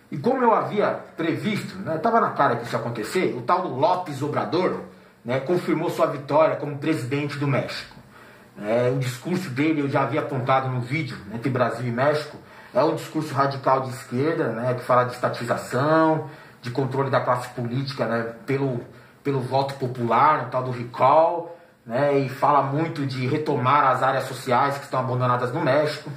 E como eu havia previsto, né, estava na cara que isso ia acontecer, o tal do López Obrador, né, confirmou sua vitória como presidente do México. O discurso dele eu já havia apontado no vídeo entre Brasil e México. É um discurso radical de esquerda, né, que fala de estatização, de controle da classe política, né, pelo voto popular, no tal do recall, né, e fala muito de retomar as áreas sociais que estão abandonadas no México.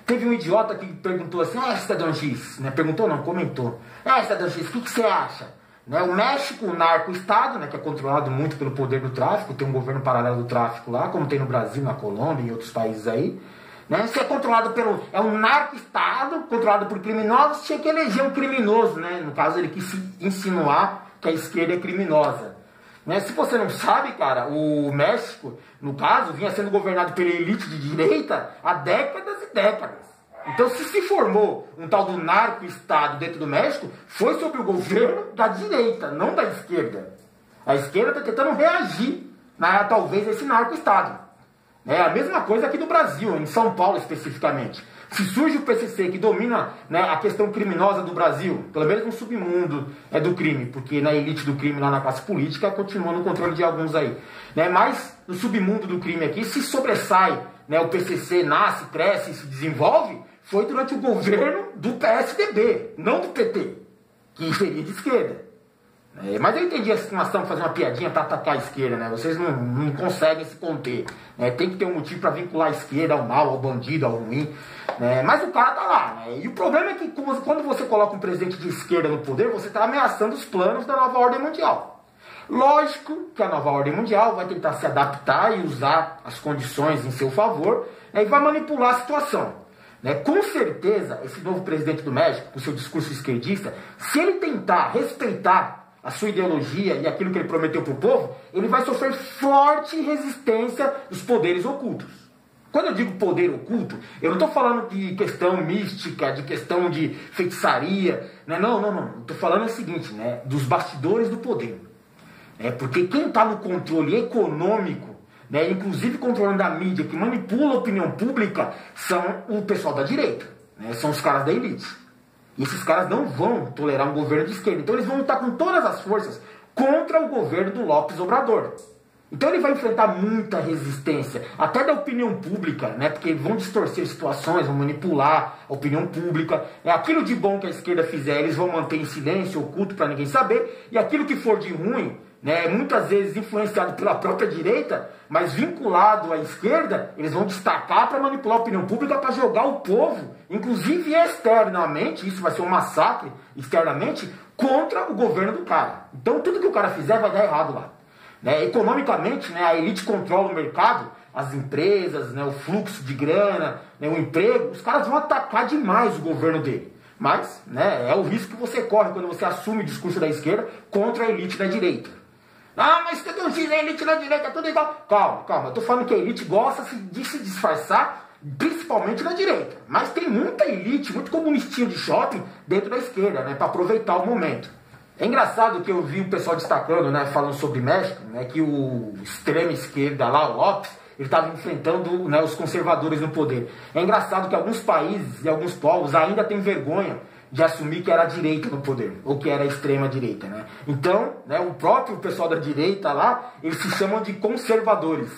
Teve um idiota que perguntou assim, cidadão X, né, perguntou não, comentou, cidadão X, o que você acha? Né, o México, o narco-estado, né, que é controlado muito pelo poder do tráfico, tem um governo paralelo do tráfico lá, como tem no Brasil, na Colômbia e em outros países aí, né, se é controlado é um narco-estado, controlado por criminosos, tinha que eleger um criminoso, né, no caso ele quis insinuar que a esquerda é criminosa. Né, se você não sabe, cara, o México, no caso, vinha sendo governado pela elite de direita há décadas e décadas. Então, se formou um tal do narco-estado dentro do México, foi sob o governo da direita, não da esquerda. A esquerda está tentando reagir, talvez, a esse narco-estado. É a mesma coisa aqui no Brasil, em São Paulo especificamente. Se surge o PCC que domina, né, a questão criminosa do Brasil, pelo menos no submundo do crime, porque na elite do crime lá na classe política continua no controle de alguns aí. Né, mas no submundo do crime aqui, se sobressai, né, o PCC nasce, cresce e se desenvolve, foi durante o governo do PSDB, não do PT, que seria de esquerda. Mas eu entendi a situação, fazer uma piadinha para atacar a esquerda, né? Vocês não conseguem se conter. Né? Tem que ter um motivo para vincular a esquerda ao mal, ao bandido, ao ruim. Né? Mas o cara tá lá. Né? E o problema é que quando você coloca um presidente de esquerda no poder, você está ameaçando os planos da nova ordem mundial. Lógico que a nova ordem mundial vai tentar se adaptar e usar as condições em seu favor, né? E vai manipular a situação. Né? Com certeza, esse novo presidente do México, com seu discurso esquerdista, se ele tentar respeitar a sua ideologia e aquilo que ele prometeu para o povo, ele vai sofrer forte resistência dos poderes ocultos. Quando eu digo poder oculto, eu não estou falando de questão mística, de questão de feitiçaria, né? Não. Estou falando o seguinte, né? Dos bastidores do poder. Porque quem está no controle econômico, né, inclusive controlando a mídia, que manipula a opinião pública, são o pessoal da direita, né, são os caras da elite. E esses caras não vão tolerar um governo de esquerda. Então eles vão lutar com todas as forças contra o governo do López Obrador. Então ele vai enfrentar muita resistência, até da opinião pública, né, porque vão distorcer situações, vão manipular a opinião pública. Aquilo de bom que a esquerda fizer, eles vão manter em silêncio, oculto para ninguém saber. E aquilo que for de ruim, né, muitas vezes influenciado pela própria direita, mas vinculado à esquerda, eles vão destacar para manipular a opinião pública, para jogar o povo, inclusive externamente, isso vai ser um massacre externamente, contra o governo do cara. Então tudo que o cara fizer vai dar errado lá. Né, economicamente, né, a elite controla o mercado, as empresas, né, o fluxo de grana, né, o emprego, os caras vão atacar demais o governo dele. Mas, né, é o risco que você corre quando você assume o discurso da esquerda contra a elite da direita. Mas você tem a elite da direita, tudo igual. Calma, eu tô falando que a elite gosta de se disfarçar, principalmente na direita. Mas tem muita elite, muito comunistinho de shopping dentro da esquerda, né, para aproveitar o momento. É engraçado que eu vi o pessoal destacando, né, falando sobre México, né, que o extrema esquerda lá, o López, ele estava enfrentando, né, os conservadores no poder. É engraçado que alguns países e alguns povos ainda têm vergonha de assumir que era a direita no poder, ou que era a extrema direita, né? Então, né, o próprio pessoal da direita lá, eles se chamam de conservadores,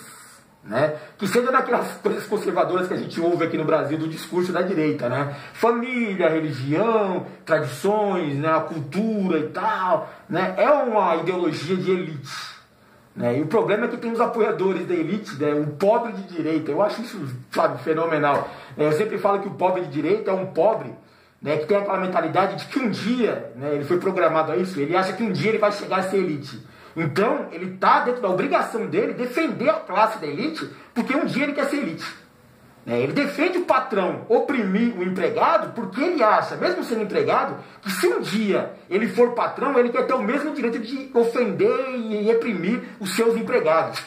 né? Que seja daquelas coisas conservadoras que a gente ouve aqui no Brasil do discurso da direita, né? Família, religião, tradições, né, a cultura e tal, né? É uma ideologia de elite. Né? E o problema é que tem os apoiadores da elite, né? O pobre de direita. Eu acho isso, sabe, fenomenal. Eu sempre falo que o pobre de direita é um pobre, né, que tem aquela mentalidade de que um dia, né, ele foi programado a isso, ele acha que um dia ele vai chegar a ser elite. Então, ele está dentro da obrigação dele defender a classe da elite, porque um dia ele quer ser elite. Ele defende o patrão oprimir o empregado, porque ele acha, mesmo sendo empregado, que se um dia ele for patrão, ele quer ter o mesmo direito de ofender e reprimir os seus empregados.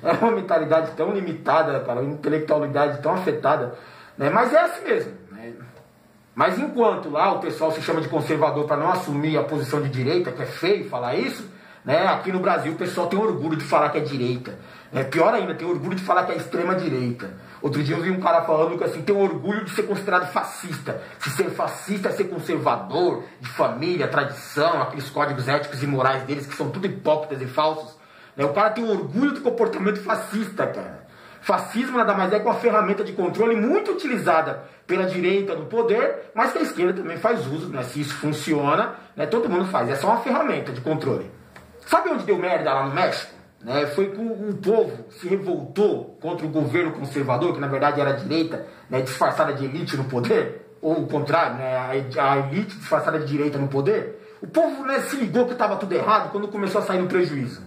É uma mentalidade tão limitada, cara, uma intelectualidade tão afetada, né? Mas é assim mesmo. Mas enquanto lá o pessoal se chama de conservador para não assumir a posição de direita, que é feio falar isso, né, aqui no Brasil o pessoal tem orgulho de falar que é direita. Pior ainda, tem orgulho de falar que é extrema direita. Outro dia eu vi um cara falando que assim, tem orgulho de ser considerado fascista. Se ser fascista é ser conservador, de família, tradição, aqueles códigos éticos e morais deles que são tudo hipócritas e falsos. Né? O cara tem orgulho do comportamento fascista, cara. Fascismo nada mais é que uma ferramenta de controle muito utilizada pela direita no poder, mas que a esquerda também faz uso, né? Se isso funciona, né? Todo mundo faz. É só uma ferramenta de controle. Sabe onde deu merda lá no México? Né? Foi que o povo se revoltou contra o governo conservador, que na verdade era a direita, né? Disfarçada de elite no poder, ou o contrário, né? A elite disfarçada de direita no poder. O povo, né, se ligou que estava tudo errado quando começou a sair no prejuízo.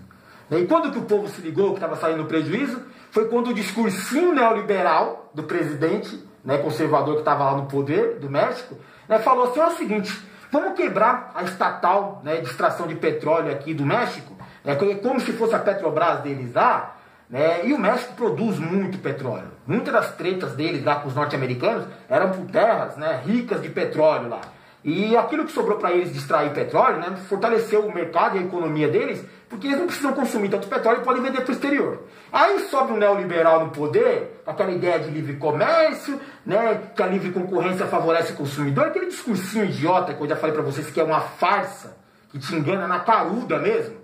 E quando que o povo se ligou que estava saindo no prejuízo? Foi quando o discursinho neoliberal do presidente, né, conservador que estava lá no poder do México, né, falou assim, é o seguinte, vamos quebrar a estatal, né, de extração de petróleo aqui do México, né, como se fosse a Petrobras deles lá, né, e o México produz muito petróleo. Muitas das tretas deles lá com os norte-americanos eram por terras, né, ricas de petróleo lá. E aquilo que sobrou para eles de extrair petróleo, né, fortaleceu o mercado e a economia deles, porque eles não precisam consumir tanto petróleo e podem vender para o exterior. Aí sobe um neoliberal no poder, com aquela ideia de livre comércio, né, que a livre concorrência favorece o consumidor, aquele discursinho idiota que eu já falei para vocês que é uma farsa, que te engana na caruda mesmo.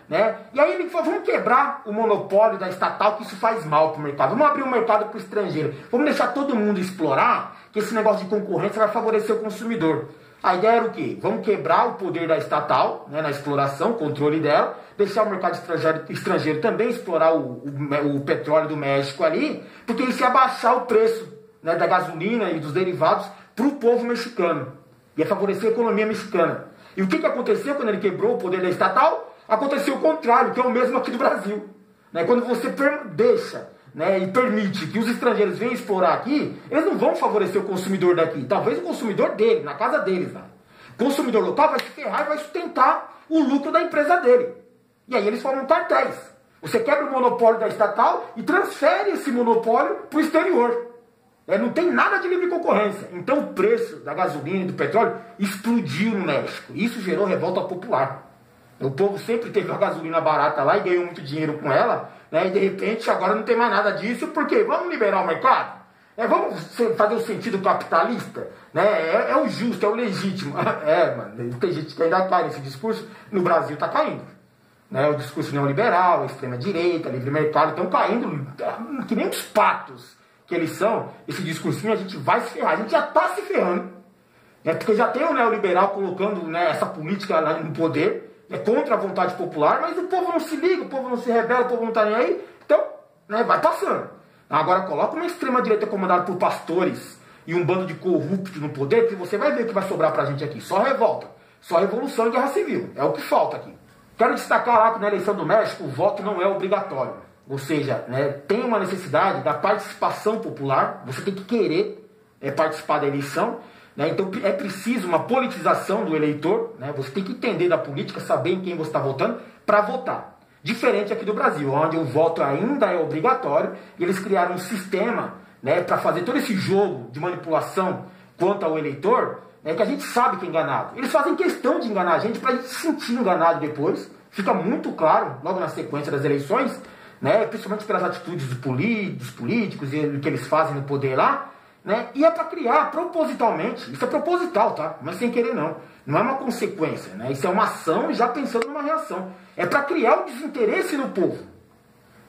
Né? E aí ele falou, vamos quebrar o monopólio da estatal, que isso faz mal para o mercado. Vamos abrir um mercado para o estrangeiro. Vamos deixar todo mundo explorar, que esse negócio de concorrência vai favorecer o consumidor. A ideia era o quê? Vamos quebrar o poder da estatal, né, na exploração, controle dela, deixar o mercado estrangeiro também explorar o petróleo do México ali, porque isso ia abaixar o preço, né, da gasolina e dos derivados para o povo mexicano. Ia favorecer a economia mexicana. E o que aconteceu quando ele quebrou o poder da estatal? Aconteceu o contrário, que é o mesmo aqui do Brasil. Né? Quando você deixa, né, e permite que os estrangeiros venham explorar aqui, eles não vão favorecer o consumidor daqui. Talvez o consumidor dele, na casa deles. Né? O consumidor local vai se ferrar e vai sustentar o lucro da empresa dele. E aí eles formam cartéis. Você quebra o monopólio da estatal e transfere esse monopólio para o exterior. Não tem nada de livre concorrência. Então o preço da gasolina e do petróleo explodiu no México. Isso gerou revolta popular. O povo sempre teve a gasolina barata lá e ganhou muito dinheiro com ela, né? E de repente agora não tem mais nada disso, porque vamos liberar o mercado? Vamos fazer o sentido capitalista? Né? É o justo, é o legítimo. Mano, tem gente que ainda cai nesse discurso, no Brasil está caindo. Né? O discurso neoliberal, a extrema-direita, livre mercado, estão caindo que nem os patos que eles são. Esse discursinho a gente vai se ferrar, a gente já está se ferrando. Porque já tem o neoliberal colocando, né, essa política no poder, contra a vontade popular, mas o povo não se liga, o povo não se rebela, o povo não está nem aí, então, né, vai passando. Agora coloca uma extrema-direita comandada por pastores e um bando de corruptos no poder, que você vai ver o que vai sobrar pra gente aqui. Só revolta, só revolução e guerra civil, é o que falta aqui. Quero destacar lá que na eleição do México o voto não é obrigatório, ou seja, né, tem uma necessidade da participação popular, você tem que querer participar da eleição. Então é preciso uma politização do eleitor, né? Você tem que entender da política, saber em quem você está votando para votar. Diferente aqui do Brasil, onde o voto ainda é obrigatório, e eles criaram um sistema, né, para fazer todo esse jogo de manipulação quanto ao eleitor, né, que a gente sabe que é enganado. Eles fazem questão de enganar a gente para a gente se sentir enganado depois, fica muito claro logo na sequência das eleições, né, principalmente pelas atitudes dos políticos e o que eles fazem no poder lá. Né? E é para criar propositalmente, isso é proposital, tá? Mas sem querer não é uma consequência, né? Isso é uma ação já pensando numa reação, é para criar um desinteresse no povo.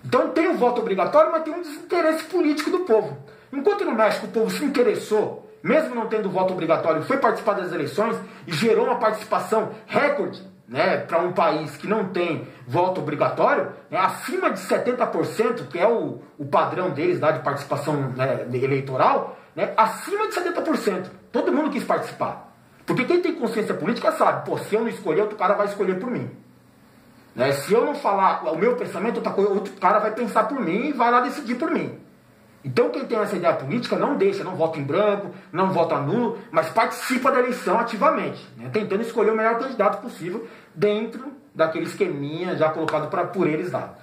Então tem o voto obrigatório, mas tem um desinteresse político do povo. Enquanto no México o povo se interessou, mesmo não tendo voto obrigatório, foi participar das eleições e gerou uma participação recorde, né, para um país que não tem voto obrigatório, né, acima de 70%, que é o padrão deles lá de participação, né, eleitoral, né, acima de 70%. Todo mundo quis participar. Porque quem tem consciência política sabe, pô, se eu não escolher, outro cara vai escolher por mim. Né, se eu não falar o meu pensamento, outro cara vai pensar por mim e vai lá decidir por mim. Então quem tem essa ideia política não deixa, não vota em branco, não vota nulo, mas participa da eleição ativamente, né, tentando escolher o melhor candidato possível dentro daquele esqueminha já colocado por eles lá.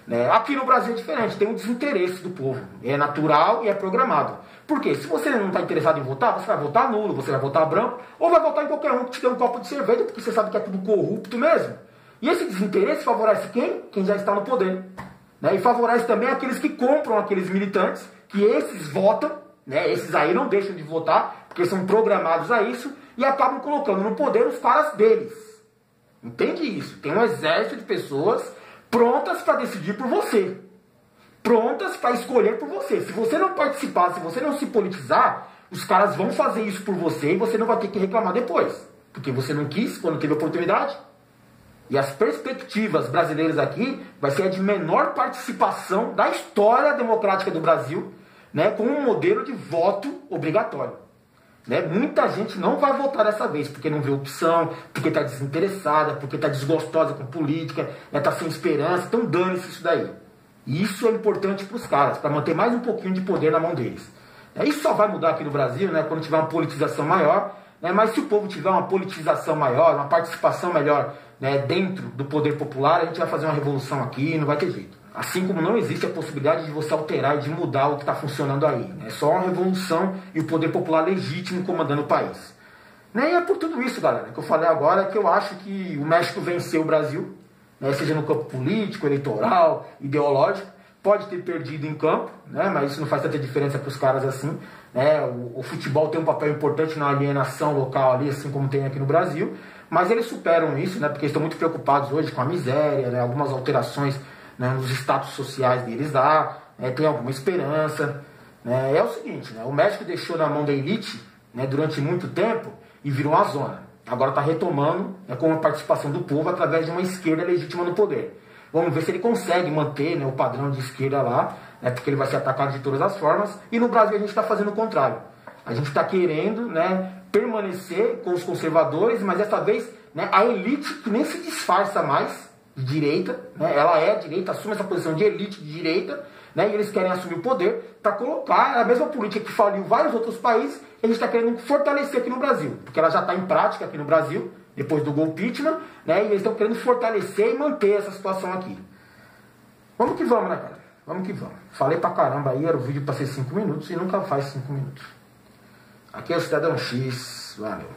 Né. Aqui no Brasil é diferente, tem um desinteresse do povo, é natural e é programado. Por quê? Se você não está interessado em votar, você vai votar nulo, você vai votar branco, ou vai votar em qualquer um que te dê um copo de cerveja, porque você sabe que é tudo corrupto mesmo. E esse desinteresse favorece quem? Quem já está no poder. Né? E favorece também aqueles que compram aqueles militantes, que esses votam, né? Esses aí não deixam de votar, porque são programados a isso, e acabam colocando no poder os caras deles. Entende isso? Tem um exército de pessoas prontas para decidir por você. Prontas para escolher por você. Se você não participar, se você não se politizar, os caras vão fazer isso por você e você não vai ter que reclamar depois. Porque você não quis quando teve oportunidade. E as perspectivas brasileiras aqui vai ser a de menor participação da história democrática do Brasil, né, com um modelo de voto obrigatório. Né? Muita gente não vai votar dessa vez, porque não vê opção, porque está desinteressada, porque está desgostosa com política, está sem esperança, então dane-se isso daí. E isso é importante para os caras, para manter mais um pouquinho de poder na mão deles. Isso só vai mudar aqui no Brasil, né, quando tiver uma politização maior, né, mas se o povo tiver uma politização maior, uma participação melhor, né, dentro do poder popular, a gente vai fazer uma revolução aqui e não vai ter jeito. Assim como não existe a possibilidade de você alterar e de mudar o que está funcionando aí. É só uma revolução e o poder popular legítimo comandando o país. Né, e é por tudo isso, galera, que eu falei agora, que eu acho que o México venceu o Brasil, né, seja no campo político, eleitoral, ideológico. Pode ter perdido em campo, né, mas isso não faz tanta diferença para os caras assim. Né, o futebol tem um papel importante na alienação local ali, assim como tem aqui no Brasil. Mas eles superam isso, né, porque estão muito preocupados hoje com a miséria, né, algumas alterações, né, nos status sociais deles lá, né, tem alguma esperança. Né. É o seguinte, né, o México deixou na mão da elite, né, durante muito tempo e virou uma zona. Agora está retomando, né, com a participação do povo através de uma esquerda legítima no poder. Vamos ver se ele consegue manter, né, o padrão de esquerda lá, né, porque ele vai ser atacado de todas as formas. E no Brasil a gente está fazendo o contrário. A gente está querendo, né, permanecer com os conservadores, mas dessa vez, né, a elite que nem se disfarça mais de direita, né, ela é direita, assume essa posição de elite de direita, né, e eles querem assumir o poder para colocar a mesma política que faliu vários outros países, a gente está querendo fortalecer aqui no Brasil, porque ela já está em prática aqui no Brasil, depois do impeachment, né, e eles estão querendo fortalecer e manter essa situação aqui. Vamos que vamos, né, cara? Vamos que vamos. Falei pra caramba aí, era o vídeo para ser 5 minutos e nunca faz 5 minutos. Aqui é o Cidadão X, valeu.